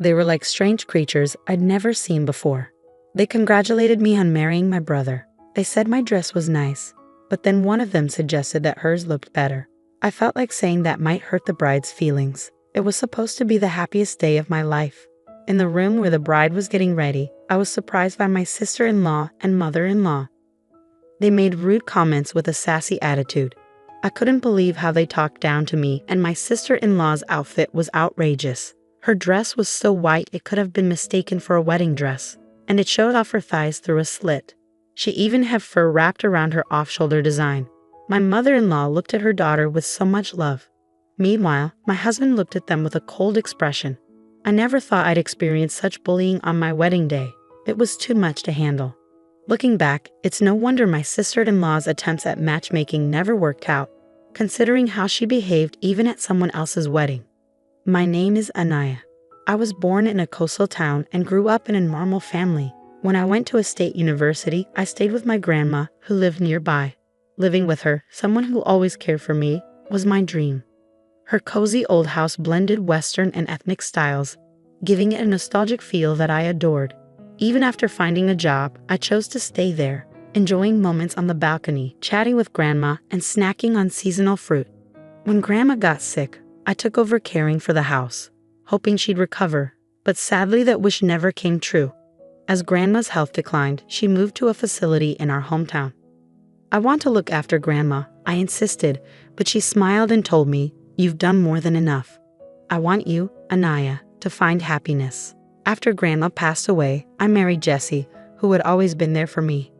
They were like strange creatures I'd never seen before. They congratulated me on marrying my brother. They said my dress was nice, but then one of them suggested that hers looked better. I felt like saying that might hurt the bride's feelings. It was supposed to be the happiest day of my life. In the room where the bride was getting ready, I was surprised by my sister-in-law and mother-in-law. They made rude comments with a sassy attitude. I couldn't believe how they talked down to me, and my sister-in-law's outfit was outrageous. Her dress was so white it could have been mistaken for a wedding dress, and it showed off her thighs through a slit. She even had fur wrapped around her off-shoulder design. My mother-in-law looked at her daughter with so much love. Meanwhile, my husband looked at them with a cold expression. I never thought I'd experience such bullying on my wedding day. It was too much to handle. Looking back, it's no wonder my sister-in-law's attempts at matchmaking never worked out, considering how she behaved even at someone else's wedding. My name is Anaya. I was born in a coastal town and grew up in a normal family. When I went to a state university, I stayed with my grandma, who lived nearby. Living with her, someone who always cared for me, was my dream. Her cozy old house blended Western and ethnic styles, giving it a nostalgic feel that I adored. Even after finding a job, I chose to stay there, enjoying moments on the balcony, chatting with grandma, and snacking on seasonal fruit. When grandma got sick, I took over caring for the house, hoping she'd recover, but sadly that wish never came true. As grandma's health declined, she moved to a facility in our hometown. I want to look after grandma, I insisted, but she smiled and told me, "You've done more than enough. I want you, Anaya, to find happiness." After grandma passed away, I married Jesse, who had always been there for me.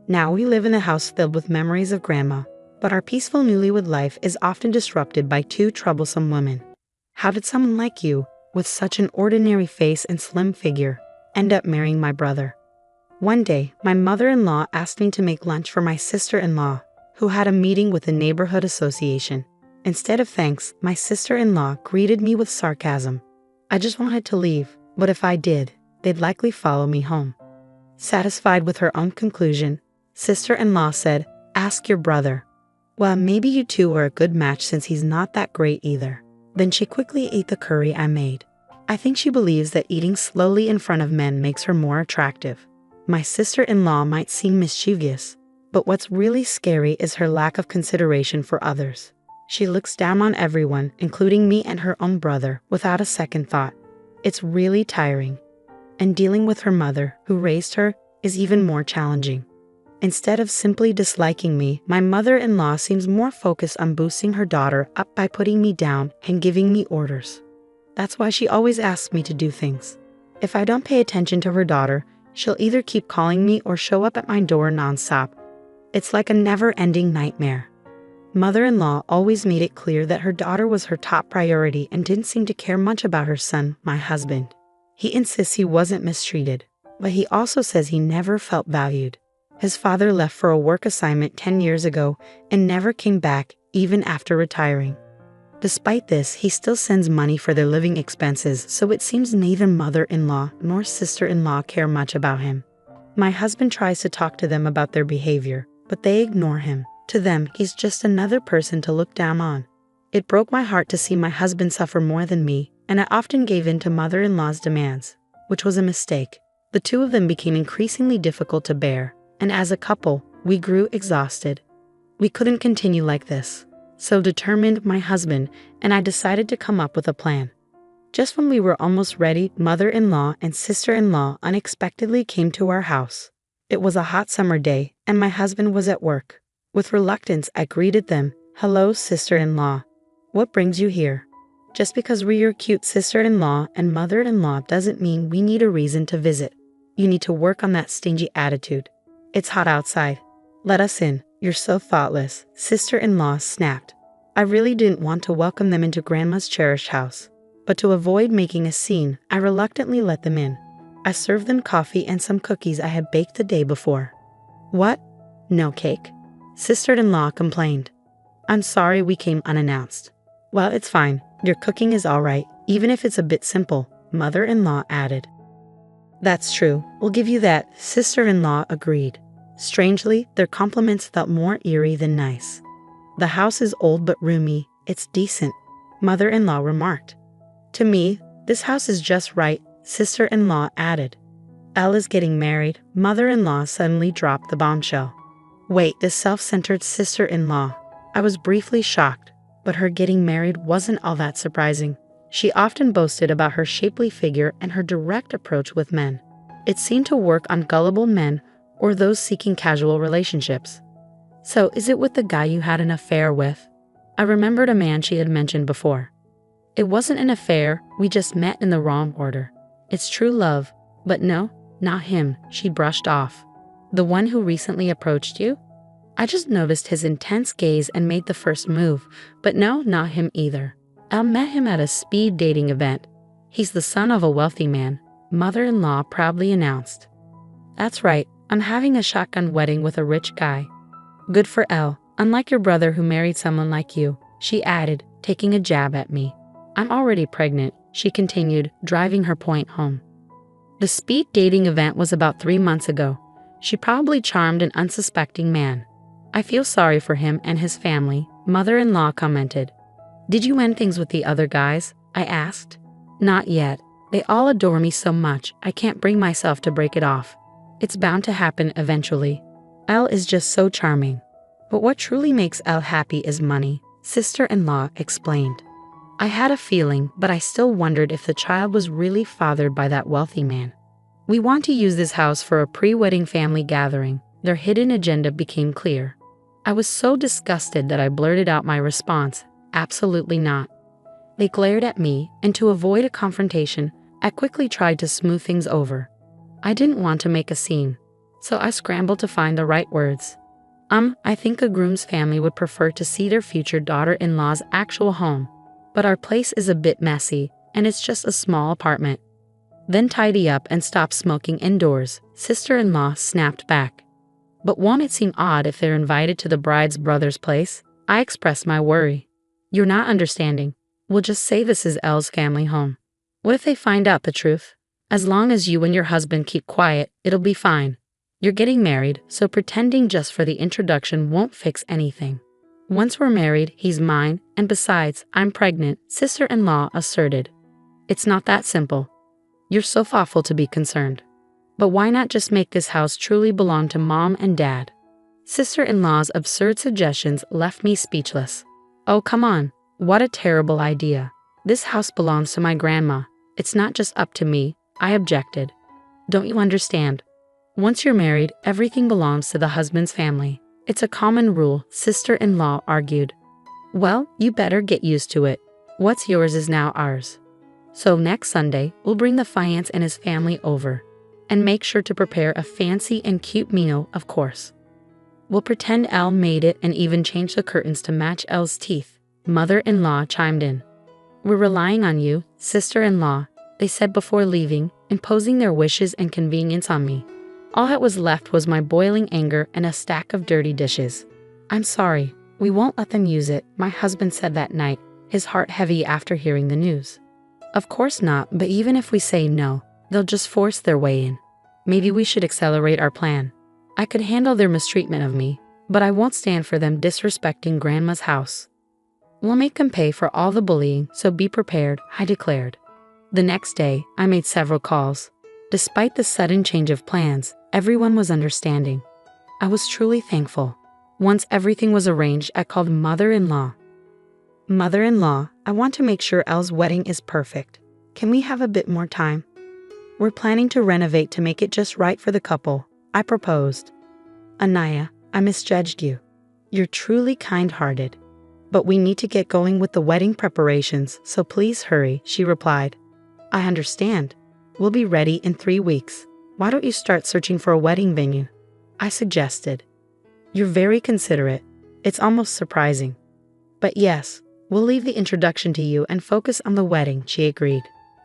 Now we live in a house filled with memories of grandma, but our peaceful newlywed life is often disrupted by two troublesome women. How did someone like you, with such an ordinary face and slim figure, end up marrying my brother? One day, my mother-in-law asked me to make lunch for my sister-in-law, who had a meeting with the neighborhood association. Instead of thanks, my sister-in-law greeted me with sarcasm. I just wanted to leave, but if I did, they'd likely follow me home. Satisfied with her own conclusion, sister-in-law said, "Ask your brother." "Well, maybe you two are a good match since he's not that great either." Then she quickly ate the curry I made. I think she believes that eating slowly in front of men makes her more attractive. My sister-in-law might seem mischievous, but what's really scary is her lack of consideration for others. She looks down on everyone, including me and her own brother, without a second thought. It's really tiring. And dealing with her mother, who raised her, is even more challenging. Instead of simply disliking me, my mother-in-law seems more focused on boosting her daughter up by putting me down and giving me orders. That's why she always asks me to do things. If I don't pay attention to her daughter, she'll either keep calling me or show up at my door nonstop. It's like a never-ending nightmare. Mother-in-law always made it clear that her daughter was her top priority and didn't seem to care much about her son, my husband. He insists he wasn't mistreated, but he also says he never felt valued. His father left for a work assignment 10 years ago and never came back, even after retiring. Despite this, he still sends money for their living expenses, so it seems neither mother-in-law nor sister-in-law care much about him. My husband tries to talk to them about their behavior, but they ignore him. To them, he's just another person to look down on. It broke my heart to see my husband suffer more than me, and I often gave in to mother-in-law's demands, which was a mistake. The two of them became increasingly difficult to bear, and as a couple, we grew exhausted. We couldn't continue like this. So determined, my husband and I decided to come up with a plan. Just when we were almost ready, mother-in-law and sister-in-law unexpectedly came to our house. It was a hot summer day, and my husband was at work. With reluctance, I greeted them. "Hello, sister-in-law. What brings you here?" Just because we're your cute sister-in-law and mother-in-law doesn't mean we need a reason to visit. You need to work on that stingy attitude. It's hot outside. Let us in. You're so thoughtless, sister-in-law snapped. I really didn't want to welcome them into grandma's cherished house, but to avoid making a scene, I reluctantly let them in. I served them coffee and some cookies I had baked the day before. "What? No cake?" Sister-in-law complained. "I'm sorry we came unannounced." "Well, it's fine. Your cooking is all right, even if it's a bit simple," mother-in-law added. "That's true. We'll give you that," sister-in-law agreed. Strangely, their compliments felt more eerie than nice. "The house is old but roomy. It's decent," mother-in-law remarked. "To me, this house is just right," sister-in-law added. Elle is getting married. Mother-in-law suddenly dropped the bombshell. Wait, this self-centered sister-in-law. I was briefly shocked, but her getting married wasn't all that surprising. She often boasted about her shapely figure and her direct approach with men. It seemed to work on gullible men or those seeking casual relationships. So, is it with the guy you had an affair with? I remembered a man she had mentioned before. It wasn't an affair, we just met in the wrong order. It's true love, but no, not him, she brushed off. The one who recently approached you? I just noticed his intense gaze and made the first move, but no, not him either. I met him at a speed dating event. He's the son of a wealthy man, mother-in-law proudly announced. That's right, I'm having a shotgun wedding with a rich guy. Good for Elle, unlike your brother who married someone like you, she added, taking a jab at me. I'm already pregnant, she continued, driving her point home. The speed dating event was about 3 months ago. She probably charmed an unsuspecting man. I feel sorry for him and his family, mother-in-law commented. Did you end things with the other guys? I asked. Not yet. They all adore me so much, I can't bring myself to break it off. It's bound to happen eventually. Elle is just so charming. But what truly makes Elle happy is money, sister-in-law explained. I had a feeling, but I still wondered if the child was really fathered by that wealthy man. We want to use this house for a pre-wedding family gathering. Their hidden agenda became clear. I was so disgusted that I blurted out my response, absolutely not. They glared at me, and to avoid a confrontation, I quickly tried to smooth things over. I didn't want to make a scene, so I scrambled to find the right words. I think a groom's family would prefer to see their future daughter-in-law's actual home. But our place is a bit messy, and it's just a small apartment. Then tidy up and stop smoking indoors, sister-in-law snapped back. But won't it seem odd if they're invited to the bride's brother's place? I expressed my worry. You're not understanding. We'll just say this is Elle's family home. What if they find out the truth? As long as you and your husband keep quiet, it'll be fine. You're getting married, so pretending just for the introduction won't fix anything. Once we're married, he's mine, and besides, I'm pregnant, sister-in-law asserted. It's not that simple. You're so thoughtful to be concerned. But why not just make this house truly belong to mom and dad? Sister-in-law's absurd suggestions left me speechless. Oh, come on. What a terrible idea. This house belongs to my grandma. It's not just up to me, I objected. Don't you understand? Once you're married, everything belongs to the husband's family. It's a common rule, sister-in-law argued. Well, you better get used to it. What's yours is now ours. So next Sunday, we'll bring the fiance and his family over. And make sure to prepare a fancy and cute meal, of course. We'll pretend Elle made it and even change the curtains to match Elle's teeth, mother-in-law chimed in. We're relying on you, sister-in-law, they said before leaving, imposing their wishes and convenience on me. All that was left was my boiling anger and a stack of dirty dishes. I'm sorry, we won't let them use it, my husband said that night, his heart heavy after hearing the news. Of course not, but even if we say no, they'll just force their way in. Maybe we should accelerate our plan. I could handle their mistreatment of me, but I won't stand for them disrespecting Grandma's house. We'll make them pay for all the bullying, so be prepared, I declared. The next day, I made several calls. Despite the sudden change of plans, everyone was understanding. I was truly thankful. Once everything was arranged, I called mother-in-law. Mother-in-law, I want to make sure Elle's wedding is perfect. Can we have a bit more time? We're planning to renovate to make it just right for the couple, I proposed. Anaya, I misjudged you. You're truly kind-hearted. But we need to get going with the wedding preparations, so please hurry, she replied. I understand. We'll be ready in 3 weeks. Why don't you start searching for a wedding venue? I suggested. You're very considerate. It's almost surprising. But yes, we'll leave the introduction to you and focus on the wedding, she agreed.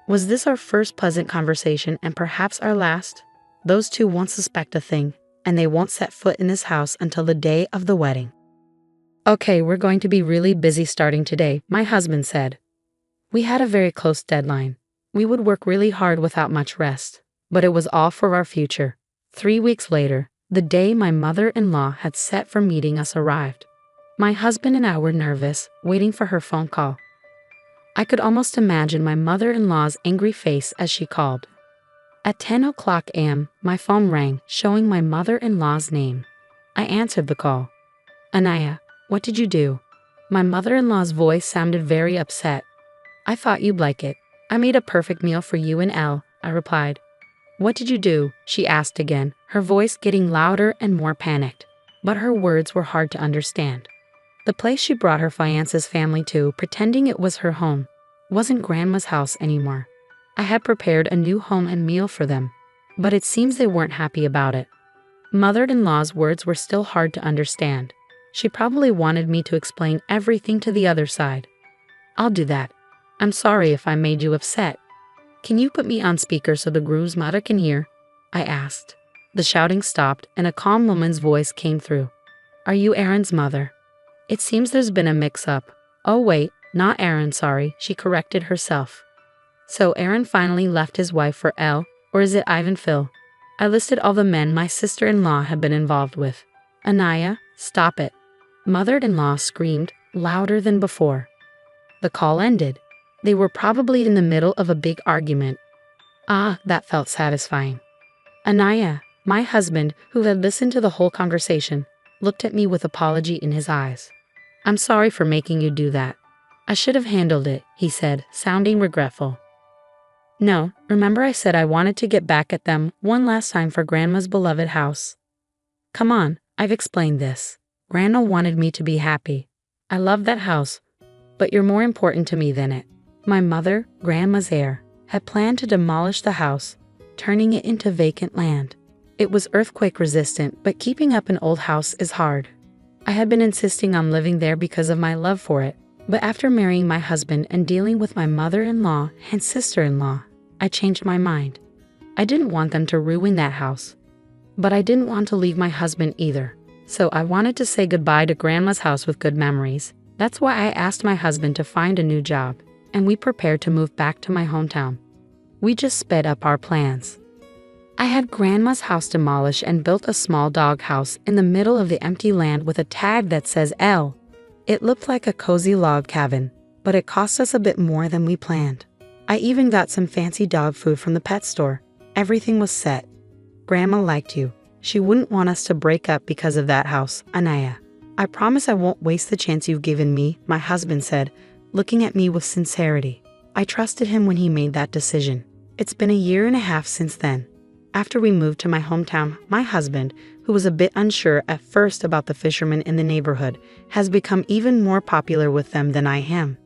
Was this our first pleasant conversation and perhaps our last? Those two won't suspect a thing, and they won't set foot in this house until the day of the wedding. Okay, we're going to be really busy starting today, my husband said. We had a very close deadline. We would work really hard without much rest, but it was all for our future. 3 weeks later, the day my mother-in-law had set for meeting us arrived. My husband and I were nervous, waiting for her phone call. I could almost imagine my mother-in-law's angry face as she called. At 10:00 a.m., my phone rang, showing my mother-in-law's name. I answered the call. "Anaya, what did you do?" My mother-in-law's voice sounded very upset. "I thought you'd like it. I made a perfect meal for you and Elle," I replied. "What did you do?" she asked again, her voice getting louder and more panicked. But her words were hard to understand. The place she brought her fiance's family to, pretending it was her home, wasn't Grandma's house anymore. I had prepared a new home and meal for them, but it seems they weren't happy about it. Mother-in-law's words were still hard to understand. She probably wanted me to explain everything to the other side. "I'll do that. I'm sorry if I made you upset. Can you put me on speaker so the groom's mother can hear?" I asked. The shouting stopped and a calm woman's voice came through. "Are you Aaron's mother? It seems there's been a mix-up." "Oh wait, not Aaron, sorry," she corrected herself. "So Aaron finally left his wife for Elle, or is it Ivan Phil?" I listed all the men my sister-in-law had been involved with. "Anaya, stop it." Mother-in-law screamed, louder than before. The call ended. They were probably in the middle of a big argument. That felt satisfying. Anaya, my husband, who had listened to the whole conversation, looked at me with apology in his eyes. "I'm sorry for making you do that. I should have handled it," he said, sounding regretful. "No, remember I said I wanted to get back at them one last time for Grandma's beloved house. Come on, I've explained this. Grandma wanted me to be happy. I love that house, but you're more important to me than it." My mother, Grandma's heir, had planned to demolish the house, turning it into vacant land. It was earthquake resistant, but keeping up an old house is hard. I had been insisting on living there because of my love for it, but after marrying my husband and dealing with my mother-in-law and sister-in-law, I changed my mind. I didn't want them to ruin that house, but I didn't want to leave my husband either, so I wanted to say goodbye to Grandma's house with good memories. That's why I asked my husband to find a new job, and we prepared to move back to my hometown. We just sped up our plans. I had Grandma's house demolished and built a small dog house in the middle of the empty land with a tag that says L. It looked like a cozy log cabin, but it cost us a bit more than we planned. I even got some fancy dog food from the pet store. Everything was set. Grandma liked you. She wouldn't want us to break up because of that house, Anaya. "I promise I won't waste the chance you've given me," my husband said, looking at me with sincerity. I trusted him when he made that decision. It's been a year and a half since then. After we moved to my hometown, my husband, who was a bit unsure at first about the fishermen in the neighborhood, has become even more popular with them than I am.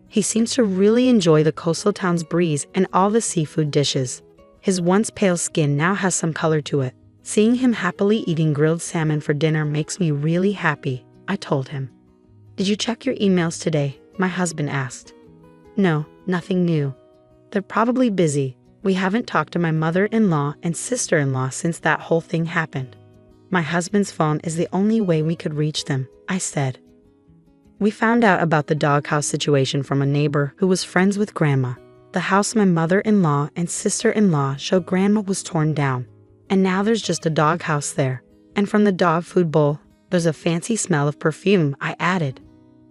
He seems to really enjoy the coastal town's breeze and all the seafood dishes. His once pale skin now has some color to it. Seeing him happily eating grilled salmon for dinner makes me really happy, I told him. "Did you check your emails today?" my husband asked. "No, nothing new. They're probably busy. We haven't talked to my mother-in-law and sister-in-law since that whole thing happened. My husband's phone is the only way we could reach them," I said. We found out about the doghouse situation from a neighbor who was friends with Grandma. The house my mother-in-law and sister-in-law showed Grandma was torn down, and now there's just a doghouse there. And from the dog food bowl, there's a fancy smell of perfume, I added.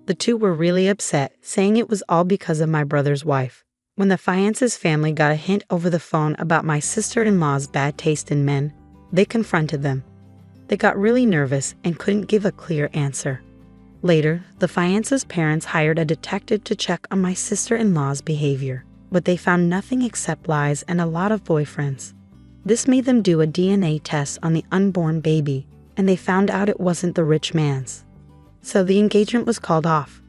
The two were really upset, saying it was all because of my brother's wife. When the fiance's family got a hint over the phone about my sister-in-law's bad taste in men, they confronted them. They got really nervous and couldn't give a clear answer. Later, the fiance's parents hired a detective to check on my sister-in-law's behavior, but they found nothing except lies and a lot of boyfriends. This made them do a DNA test on the unborn baby, and they found out it wasn't the rich man's. So the engagement was called off.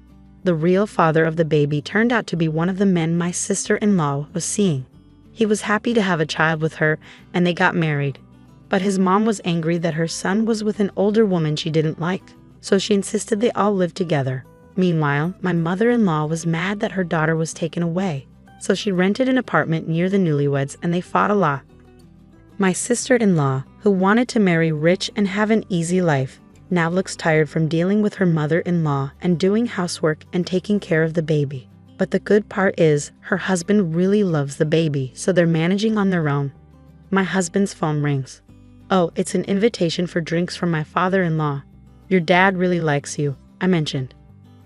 The real father of the baby turned out to be one of the men my sister-in-law was seeing. He was happy to have a child with her, and they got married. But his mom was angry that her son was with an older woman she didn't like, so she insisted they all live together. Meanwhile, my mother-in-law was mad that her daughter was taken away, so she rented an apartment near the newlyweds and they fought a lot. My sister-in-law, who wanted to marry rich and have an easy life, now looks tired from dealing with her mother-in-law and doing housework and taking care of the baby. But the good part is, her husband really loves the baby, so they're managing on their own. My husband's phone rings. "Oh, it's an invitation for drinks from my father-in-law. Your dad really likes you," I mentioned.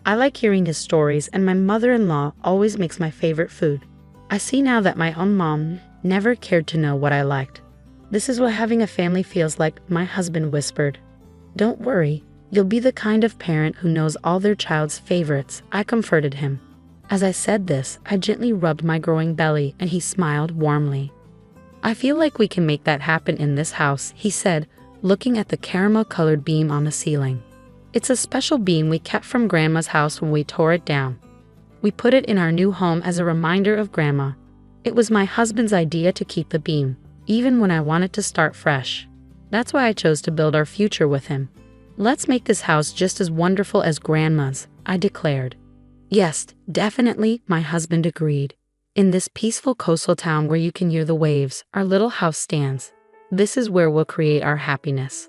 I like hearing his stories, and my mother-in-law always makes my favorite food. I see now that my own mom never cared to know what I liked. This is what having a family feels like, my husband whispered. Don't worry, you'll be the kind of parent who knows all their child's favorites, I comforted him. As I said this, I gently rubbed my growing belly and he smiled warmly. I feel like we can make that happen in this house, he said, looking at the caramel-colored beam on the ceiling. It's a special beam we kept from Grandma's house when we tore it down. We put it in our new home as a reminder of Grandma. It was my husband's idea to keep the beam, even when I wanted to start fresh. That's why I chose to build our future with him. Let's make this house just as wonderful as Grandma's, I declared. Yes, definitely, my husband agreed. In this peaceful coastal town where you can hear the waves, our little house stands. This is where we'll create our happiness.